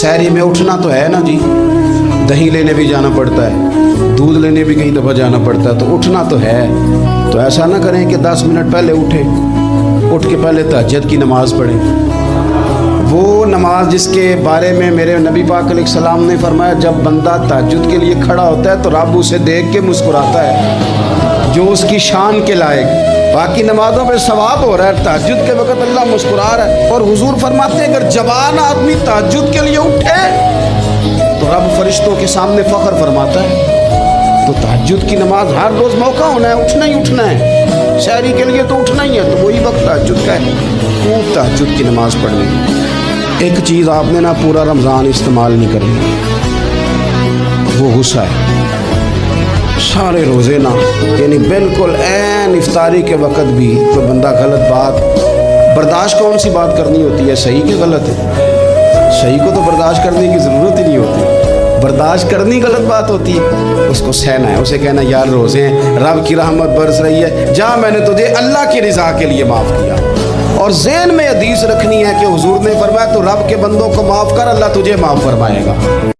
शहरी में उठना तो है ना जी, दही लेने भी जाना पड़ता है, दूध लेने भी कई दफ़ा जाना पड़ता है, तो उठना तो है। तो ऐसा ना करें कि 10 मिनट पहले उठे, उठ के पहले तहज्जुद की नमाज़ पढ़ें। वो नमाज जिसके बारे में मेरे नबी पाक अलैहिस्सलाम ने फरमाया, जब बंदा तहज्जुद के लिए खड़ा होता है तो रब उसे देख के मुस्कुराता है, जो उसकी शान के लायक। बाकी नमाज़ों में सवाब हो रहा है, तहज्जुद के वक़्त अल्लाह मुस्कुरा रहा है। और हुजूर फरमाते हैं अगर जवान आदमी तहज्जुद के लिए उठे तो रब फरिश्तों के सामने फ़ख्र फरमाता है। तो तहज्जुद की नमाज हर रोज़ मौका होना है, उठना ही उठना है। शहरी के लिए तो उठना ही है, तो वही वक्त तहज्जुद का है, खूब तहज्जुद की नमाज पढ़नी। एक चीज़ आपने ना पूरा रमज़ान इस्तेमाल नहीं करनी, वो गुस्सा है। सारे रोज़े ना, यानी बिल्कुल ऐन इफ्तारी के वक़्त भी तो बंदा गलत बात बर्दाश्त, कौन सी बात करनी होती है, सही कि गलत है? सही को तो बर्दाश्त करने की ज़रूरत ही नहीं होती, बर्दाश्त करनी गलत बात होती है। उसको सहना है, उसे कहना यार रोज़े हैं, रब की रहमत बरस रही है, जा मैंने तुझे अल्लाह की रज़ा के लिए माफ़ किया। और ज़हन में हदीस रखनी है कि हुजूर ने फरमाया तो रब के बंदों को माफ़ कर, अल्लाह तुझे माफ़ फरमाएगा।